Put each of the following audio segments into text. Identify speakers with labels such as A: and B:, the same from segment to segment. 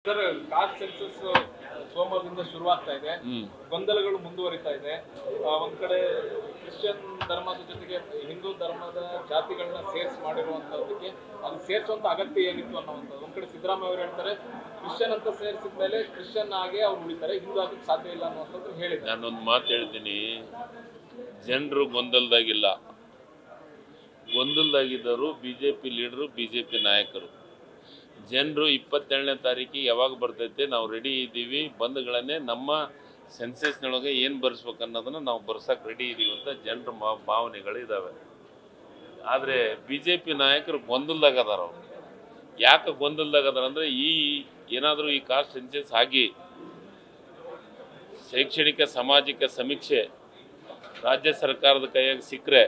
A: Sir, cost census ಸೋಮವಾರದಿಂದ ಶುರುವಾಗ್ತಾ ಇದೆ. ಗೊಂದಲಗಳು ಮುಂದುವರಿತಾ ಇದೆ. ಒಂದ್ ಕಡೆ ಕ್ರಿಶ್ಚಿಯನ್ ಧರ್ಮದ ಜೊತೆಗೆ ಹಿಂದೂ ಧರ್ಮದ ಜಾತಿಗಳನ್ನ ಸೇರ್ಸ್ ಮಾಡಿರುವಂತದ್ದಕ್ಕೆ ಅದು ಸೇರ್ಸುವಂತ ಅಗತ್ಯ ಏನಿತ್ತು ಅನ್ನೋವಂಥದ್ದು. ಒಂದ್ ಕಡೆ ಸಿದ್ದರಾಮಯ್ಯ ಅವರು ಹೇಳ್ತಾರೆ, ಕ್ರಿಶ್ಚಿಯನ್ ಅಂತ ಸೇರಿಸಿದ ಮೇಲೆ ಕ್ರಿಶ್ಚಿಯನ್ ಆಗಿ ಅವ್ರು ಉಳಿತಾರೆ, ಹಿಂದೂ ಆಗಕ್ಕೆ ಸಾಧ್ಯ ಇಲ್ಲ ಅನ್ನುವಂಥದ್ದು ಹೇಳಿದ್ದಾರೆ.
B: ನಾನೊಂದು ಮಾತು ಹೇಳ್ತೀನಿ, ಜನರು ಗೊಂದಲದಾಗಿಲ್ಲ. ಗೊಂದಲದಾಗಿದ್ದರು ಬಿಜೆಪಿ ಲೀಡರು, ಬಿಜೆಪಿ ನಾಯಕರು. ಜನರು 27ನೇ ತಾರೀಕಿಗೆ ಯಾವಾಗ ಬರ್ತೈತೆ ನಾವು ರೆಡಿ ಇದ್ದೀವಿ, ಬಂಧುಗಳನ್ನೇ ನಮ್ಮ ಸೆನ್ಸಸ್ನೊಳಗೆ ಏನು ಬರ್ಸ್ಬೇಕು ಅನ್ನೋದನ್ನು ನಾವು ಬರ್ಸೋಕೆ ರೆಡಿ ಇದ್ದೀವಿ ಅಂತ ಜನರ ಭಾವನೆಗಳಿದ್ದಾವೆ. ಆದರೆ BJP ನಾಯಕರು ಗೊಂದಲದಾಗದಾರ. ಅವರು ಯಾಕೆ ಗೊಂದಲದಾಗದಾರ ಅಂದರೆ, ಏನಾದರೂ ಈ ಕಾಸ್ಟ್ ಸೆನ್ಸಸ್ ಆಗಿ ಶೈಕ್ಷಣಿಕ ಸಾಮಾಜಿಕ ಸಮೀಕ್ಷೆ ರಾಜ್ಯ ಸರ್ಕಾರದ ಕೈಯಾಗಿ ಸಿಕ್ಕರೆ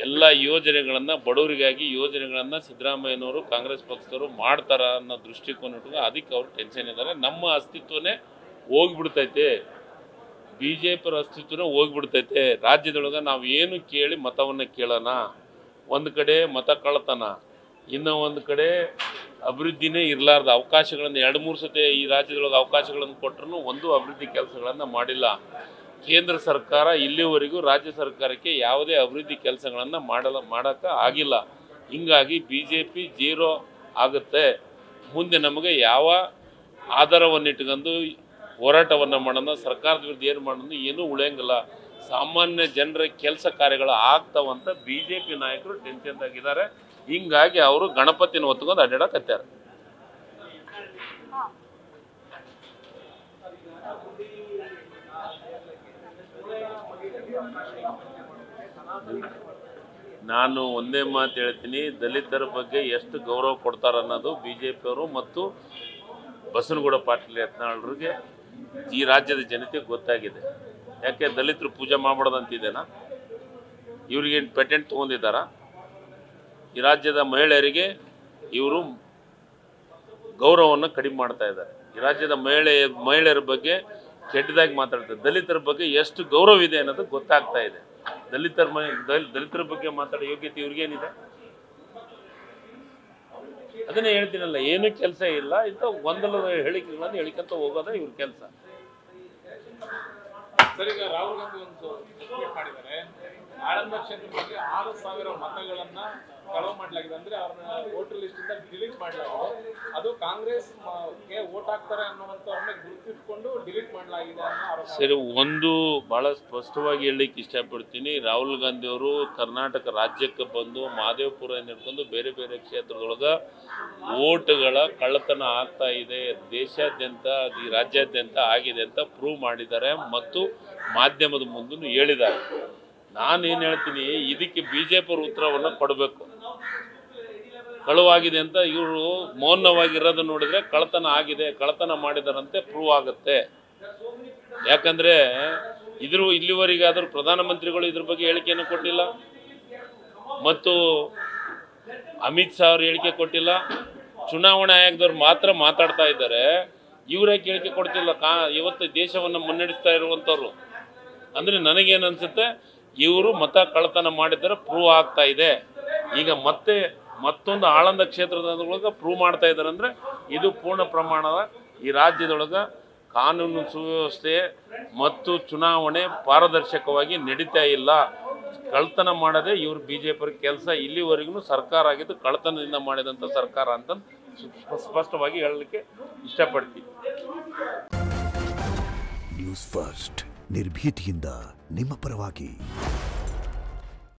B: ಎಲ್ಲ ಯೋಜನೆಗಳನ್ನು, ಬಡವರಿಗಾಗಿ ಯೋಜನೆಗಳನ್ನು ಸಿದ್ದರಾಮಯ್ಯನವರು ಕಾಂಗ್ರೆಸ್ ಪಕ್ಷದವರು ಮಾಡ್ತಾರ ಅನ್ನೋ ದೃಷ್ಟಿಕೋನ ಇಟ್ಕೊಂಡು ಅದಕ್ಕೆ ಅವರು ಟೆನ್ಷನ್ ಇದ್ದಾರೆ. ನಮ್ಮ ಅಸ್ತಿತ್ವನೇ ಹೋಗಿಬಿಡ್ತೈತೆ, BJP ಅಸ್ತಿತ್ವನೇ ಹೋಗಿಬಿಡ್ತೈತೆ. ರಾಜ್ಯದೊಳಗೆ ನಾವು ಏನು ಕೇಳಿ ಮತವನ್ನು ಕೇಳೋಣ. ಒಂದು ಕಡೆ ಮತ ಕಳ್ತನ, ಇನ್ನೂ ಒಂದು ಕಡೆ ಅಭಿವೃದ್ಧಿನೇ ಇರಲಾರ್ದ ಅವಕಾಶಗಳನ್ನು 2-3 ಸತಿ ಈ ರಾಜ್ಯದೊಳಗೆ ಅವಕಾಶಗಳನ್ನು ಕೊಟ್ಟರು ಒಂದು ಅಭಿವೃದ್ಧಿ ಕೆಲಸಗಳನ್ನು ಮಾಡಿಲ್ಲ. ಕೇಂದ್ರ ಸರ್ಕಾರ ಇಲ್ಲಿವರೆಗೂ ರಾಜ್ಯ ಸರ್ಕಾರಕ್ಕೆ ಯಾವುದೇ ಅಭಿವೃದ್ಧಿ ಕೆಲಸಗಳನ್ನು ಮಾಡೋಕ್ಕೆ ಆಗಿಲ್ಲ. ಹೀಗಾಗಿ BJP ಜೀರೋ ಆಗುತ್ತೆ. ಮುಂದೆ ನಮಗೆ ಯಾವ ಆಧಾರವನ್ನಿಟ್ಕೊಂಡು ಹೋರಾಟವನ್ನು ಮಾಡೋಣ, ಸರ್ಕಾರದ ವಿರುದ್ಧ ಏನು ಮಾಡೋಣ, ಏನೂ ಉಳಿಯಂಗಿಲ್ಲ. ಸಾಮಾನ್ಯ ಜನರ ಕೆಲಸ ಕಾರ್ಯಗಳು ಆಗ್ತಾವಂತ BJP ನಾಯಕರು ಟೆನ್ಷನ್ದಾಗಿದ್ದಾರೆ. ಹೀಗಾಗಿ ಅವರು ಗಣಪತಿನ ಹೊತ್ಕೊಂಡು ಅಡ್ಡಾಡಕತ್ತಾರೆ. ನಾನು ಒಂದೇ ಮಾತು ಹೇಳ್ತೀನಿ, ದಲಿತರ ಬಗ್ಗೆ ಎಷ್ಟು ಗೌರವ ಕೊಡ್ತಾರೆ ಅನ್ನೋದು BJP ಅವರು ಮತ್ತು ಬಸನಗೌಡ ಪಾಟೀಲ್ ಯತ್ನಾಳರಿಗೆ ಈ ರಾಜ್ಯದ ಜನತೆಗೆ ಗೊತ್ತಾಗಿದೆ. ಯಾಕೆ ದಲಿತರು ಪೂಜೆ ಮಾಡಬಾರ್ದಂತಿದ್ದೇನಾ? ಇವ್ರಿಗೇನು ಪೇಟೆಂಟ್ ತೊಗೊಂಡಿದ್ದಾರಾ? ಈ ರಾಜ್ಯದ ಮಹಿಳೆಯರಿಗೆ ಇವರು ಗೌರವವನ್ನು ಕಡಿಮೆ ಮಾಡ್ತಾ ಇದ್ದಾರೆ. ಈ ರಾಜ್ಯದ ಮಹಿಳೆಯರ ಬಗ್ಗೆ ಕೆಟ್ಟದಾಗಿ ಮಾತಾಡ್ತಾರೆ. ದಲಿತರ ಬಗ್ಗೆ ಎಷ್ಟು ಗೌರವ ಇದೆ ಅನ್ನೋದು ಗೊತ್ತಾಗ್ತಾ ಇದೆ. ದಲಿತರ ಬಗ್ಗೆ ಮಾತಾಡೋ ಯೋಗ್ಯತೆ ಇವ್ರಿಗೇನಿದೆ? ಅದನ್ನೇ ಹೇಳ್ತೀನಲ್ಲ, ಏನೂ ಕೆಲಸ ಇಲ್ಲ. ಇಂಥ ಗೊಂದಲದ ಹೇಳಿಕೆಗಳನ್ನು ಹೇಳಿಕಂತ ಹೋಗೋದ ಇವ್ರ ಕೆಲಸ.
A: ಸರ್, ಈಗ ರಾಹುಲ್ ಗಾಂಧಿ ಒಂದು ಟ್ವೀಟ್ ಮಾಡಿದ್ದಾರೆ, ಆಳಂದ ಕ್ಷೇತ್ರದಲ್ಲಿ 6,000 ಮತಗಳನ್ನ ಕಳವು ಮಾಡಲಾಗಿದೆ. ಅಂದ್ರೆ ಅವ್ರನ್ನ ವೋಟರ್ ಲಿಸ್ಟ್ ಇಂದ ಡಿಲೀಟ್ ಮಾಡಲಾಗಿದೆ. ಅದು ಕಾಂಗ್ರೆಸ್ ಗೆ ವೋಟ್ ಹಾಕ್ತಾರೆ ಅನ್ನುವಂಥವ್ರನ್ನ ಗುರುತಿಸಿಕೊಂಡು ಡಿಲೀಟ್ ಮಾಡಲಾಗಿದೆ ಅನ್ನೋ ಆರೋಪ.
B: ಸರಿ, ಒಂದು ಬಹಳ ಸ್ಪಷ್ಟವಾಗಿ ಹೇಳಲಿಕ್ಕೆ ಇಷ್ಟಪಡ್ತೀನಿ. ರಾಹುಲ್ ಗಾಂಧಿ ಅವರು ಕರ್ನಾಟಕ ರಾಜ್ಯಕ್ಕೆ ಬಂದು ಮಹದೇವಪುರ ಹಿಡ್ಕೊಂಡು ಬೇರೆ ಬೇರೆ ಕ್ಷೇತ್ರದೊಳಗೆ ವೋಟ್ಗಳ ಕಳ್ಳತನ ಆಗ್ತಾ ಇದೆ, ದೇಶಾದ್ಯಂತ ಈ ರಾಜ್ಯಾದ್ಯಂತ ಆಗಿದೆ ಅಂತ ಪ್ರೂವ್ ಮಾಡಿದ್ದಾರೆ ಮತ್ತು ಮಾಧ್ಯಮದ ಮುಂದೆ ಹೇಳಿದ್ದಾರೆ. ನಾನೇನು ಹೇಳ್ತೀನಿ, ಇದಕ್ಕೆ BJP ಅವರು ಉತ್ತರವನ್ನು ಕೊಡಬೇಕು. ಕಳುವಾಗಿದೆ ಅಂತ ಇವರು ಮೌನವಾಗಿರೋದು ನೋಡಿದ್ರೆ ಕಳ್ಳತನ ಆಗಿದೆ, ಕಳ್ಳತನ ಮಾಡಿದಾರಂತೆ ಪ್ರೂವ್ ಆಗುತ್ತೆ. ಯಾಕಂದರೆ ಇಲ್ಲಿವರೆಗಾದರೂ ಪ್ರಧಾನಮಂತ್ರಿಗಳು ಇದ್ರ ಬಗ್ಗೆ ಹೇಳಿಕೆಯನ್ನು ಕೊಟ್ಟಿಲ್ಲ ಮತ್ತು ಅಮಿತ್ ಶಾ ಅವರು ಹೇಳಿಕೆ ಕೊಟ್ಟಿಲ್ಲ. ಚುನಾವಣಾ ಆಯೋಗದವ್ರು ಮಾತ್ರ ಮಾತಾಡ್ತಾ ಇದ್ದಾರೆ. ಇವರೇ ಹೇಳಿಕೆ ಕೊಡ್ತಿಲ್ಲ. ಇವತ್ತು ದೇಶವನ್ನು ಮುನ್ನಡೆಸ್ತಾ ಇರುವಂಥವ್ರು. ಅಂದರೆ ನನಗೇನು ಅನಿಸುತ್ತೆ, ಇವರು ಮತ ಕಳ್ಳತನ ಮಾಡಿದರೆ ಪ್ರೂವ್ ಆಗ್ತಾ ಇದೆ. ಈಗ ಮತ್ತೊಂದು ಆಳಂದ ಕ್ಷೇತ್ರದೊಳಗೆ ಪ್ರೂವ್ ಮಾಡ್ತಾ ಇದ್ದಾರೆ. ಅಂದರೆ ಇದು ಪೂರ್ಣ ಪ್ರಮಾಣದ ಈ ರಾಜ್ಯದೊಳಗೆ ಕಾನೂನು ಸುವ್ಯವಸ್ಥೆ ಮತ್ತು ಚುನಾವಣೆ ಪಾರದರ್ಶಕವಾಗಿ ನಡೀತಾ ಇಲ್ಲ. ಕಳ್ಳತನ ಮಾಡೋದೇ ಇವರು BJP ಕೆಲಸ. ಇಲ್ಲಿವರೆಗೂ ಸರ್ಕಾರ ಆಗಿದ್ದು ಕಳ್ಳತನದಿಂದ ಮಾಡಿದಂಥ ಸರ್ಕಾರ ಅಂತ ಸ್ಪಷ್ಟವಾಗಿ ಹೇಳಲಿಕ್ಕೆ ಇಷ್ಟಪಡ್ತೀನಿ.
C: ನ್ಯೂಸ್ ಫಸ್ಟ್, ನಿರ್ಭೀತಿಯಿಂದ ನಿಮ್ಮ ಪರವಾಗಿ.